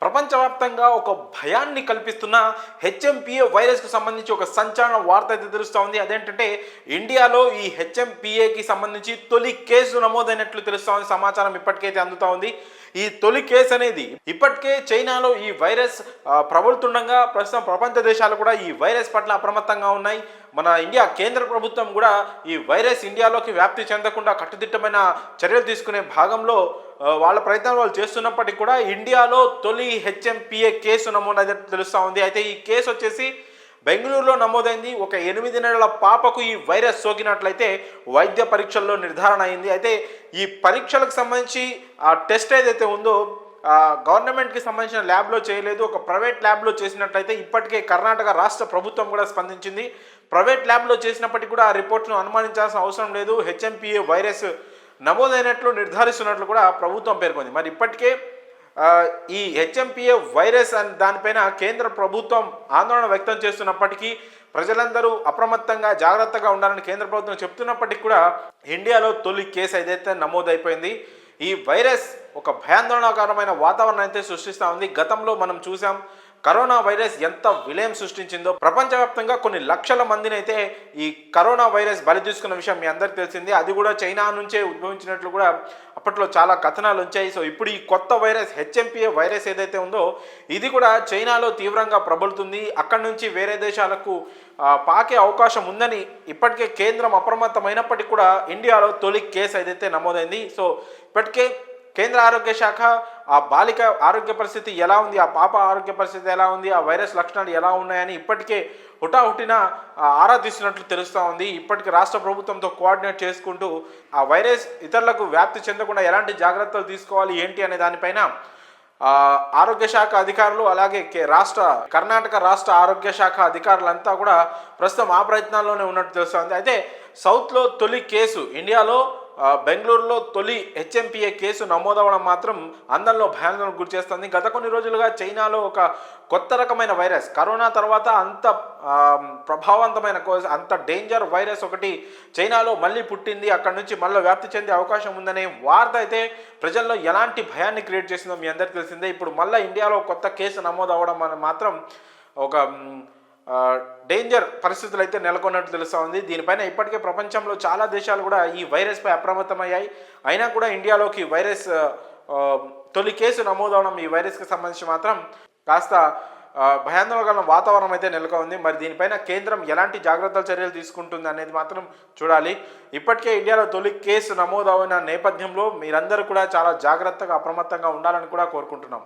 ప్రపంచవ్యాప్తంగా ఒక భయాన్ని కల్పిస్తున్న హెచ్ఎంపిఏ వైరస్కు సంబంధించి ఒక సంచలన వార్త అయితే తెలుస్తూ ఉంది. అదేంటంటే ఇండియాలో ఈ హెచ్ఎంపిఏకి సంబంధించి తొలి కేసు నమోదైనట్లు తెలుస్తూ ఉంది. సమాచారం ఇప్పటికైతే అందుతూ ఉంది. ఈ తొలి కేసు అనేది ఇప్పటికే చైనాలో ఈ వైరస్ ప్రబలుతుండగా ప్రస్తుతం ప్రపంచ దేశాలు కూడా ఈ వైరస్ పట్ల అప్రమత్తంగా ఉన్నాయి. మన ఇండియా కేంద్ర ప్రభుత్వం కూడా ఈ వైరస్ ఇండియాలోకి వ్యాప్తి చెందకుండా కట్టుదిట్టమైన చర్యలు తీసుకునే భాగంలో వాళ్ళ ప్రయత్నాలు వాళ్ళు చేస్తున్నప్పటికీ కూడా ఇండియాలో తొలి హెచ్ఎంపిఏ కేసు నమోదైనట్టు తెలుస్తూ ఉంది. అయితే ఈ కేసు వచ్చేసి బెంగళూరులో నమోదైంది. ఒక 8 నెలల పాపకు ఈ వైరస్ సోకినట్లయితే వైద్య పరీక్షల్లో నిర్ధారణ అయింది. అయితే ఈ పరీక్షలకు సంబంధించి ఆ టెస్ట్ ఏదైతే ఉందో గవర్నమెంట్కి సంబంధించిన ల్యాబ్లో చేయలేదు, ఒక ప్రైవేట్ ల్యాబ్లో చేసినట్లయితే ఇప్పటికే కర్ణాటక రాష్ట్ర ప్రభుత్వం కూడా స్పందించింది. ప్రైవేట్ ల్యాబ్లో చేసినప్పటికీ కూడా ఆ రిపోర్ట్ను అనుమానించాల్సిన అవసరం లేదు, హెచ్ఎంపిఏ వైరస్ నమోదైనట్లు నిర్ధారిస్తున్నట్లు కూడా ప్రభుత్వం పేర్కొంది. మరి ఇప్పటికే ఈ హెచ్ఎంపిఏ వైరస్ అని దానిపైన కేంద్ర ప్రభుత్వం ఆందోళన వ్యక్తం చేస్తున్నప్పటికీ ప్రజలందరూ అప్రమత్తంగా జాగ్రత్తగా ఉండాలని కేంద్ర ప్రభుత్వం చెప్తున్నప్పటికీ కూడా ఇండియాలో తొలి కేసు ఏదైతే నమోదైపోయింది. ఈ వైరస్ ఒక భయాందోళనకరమైన వాతావరణం అయితే సృష్టిస్తూ ఉంది. గతంలో మనం చూసాం కరోనా వైరస్ ఎంత విలయం సృష్టించిందో. ప్రపంచవ్యాప్తంగా కొన్ని లక్షల మందిని అయితే ఈ కరోనా వైరస్ బలి తీసుకున్న విషయం మీ అందరికీ తెలిసింది. అది కూడా చైనా నుంచే ఉద్భవించినట్లు కూడా అప్పట్లో చాలా కథనాలు వచ్చాయి. సో ఇప్పుడు ఈ కొత్త వైరస్ హెచ్ఎంపిఏ వైరస్ ఏదైతే ఉందో ఇది కూడా చైనాలో తీవ్రంగా ప్రబలుతుంది. అక్కడి నుంచి వేరే దేశాలకు పాకే అవకాశం ఉందని ఇప్పటికే కేంద్రం అప్రమత్తమైనప్పటికీ కూడా ఇండియాలో తొలి కేసు ఏదైతే నమోదైంది. సో ఇప్పటికే కేంద్ర ఆరోగ్య శాఖ ఆ బాలిక ఆరోగ్య పరిస్థితి ఎలా ఉంది, ఆ పాప ఆరోగ్య పరిస్థితి ఎలా ఉంది, ఆ వైరస్ లక్షణాలు ఎలా ఉన్నాయని ఇప్పటికే హుటాహుటిన ఆరా తీస్తున్నట్లు తెలుస్తూ ఉంది. ఇప్పటికే రాష్ట్ర ప్రభుత్వంతో కోఆర్డినేట్ చేసుకుంటూ ఆ వైరస్ ఇతరులకు వ్యాప్తి చెందకుండా ఎలాంటి జాగ్రత్తలు తీసుకోవాలి ఏంటి అనే దానిపైన ఆరోగ్య శాఖ అధికారులు అలాగే కర్ణాటక రాష్ట్ర ఆరోగ్య శాఖ అధికారులంతా కూడా ప్రస్తుతం ఆ ప్రయత్నాల్లోనే ఉన్నట్టు తెలుస్తుంది. అయితే సౌత్లో తొలి కేసు ఇండియాలో బెంగళూరులో తొలి హెచ్ఎంపిఏ కేసు నమోదవడం మాత్రం అందరిలో భయాందోళనకు గురి చేస్తుంది. గత కొన్ని రోజులుగా చైనాలో ఒక కొత్త రకమైన వైరస్ కరోనా తర్వాత అంత ప్రభావవంతమైన అంత డేంజర్ వైరస్ ఒకటి చైనాలో మళ్ళీ పుట్టింది, అక్కడ నుంచి మళ్ళీ వ్యాప్తి చెందే అవకాశం ఉందనే వార్త అయితే ప్రజల్లో ఎలాంటి భయాన్ని క్రియేట్ చేసిందో మీ అందరికీ తెలిసిందే. ఇప్పుడు మళ్ళీ ఇండియాలో కొత్త కేసు నమోదు అవ్వడం అని మాత్రం ఒక డేంజర్ పరిస్థితులు అయితే నెలకొన్నట్టు తెలుస్తూ ఉంది. దీనిపైన ఇప్పటికే ప్రపంచంలో చాలా దేశాలు కూడా ఈ వైరస్పై అప్రమత్తమయ్యాయి. అయినా కూడా ఇండియాలోకి వైరస్ తొలి కేసు నమోదవడం ఈ వైరస్కి సంబంధించి మాత్రం కాస్త భయాందోళన వాతావరణం అయితే నెలకొంది. మరి దీనిపైన కేంద్రం ఎలాంటి జాగ్రత్తల చర్యలు తీసుకుంటుంది అనేది మాత్రం చూడాలి. ఇప్పటికే ఇండియాలో తొలి కేసు నమోదైన నేపథ్యంలో మీరందరూ కూడా చాలా జాగ్రత్తగా అప్రమత్తంగా ఉండాలని కూడా కోరుకుంటున్నాం.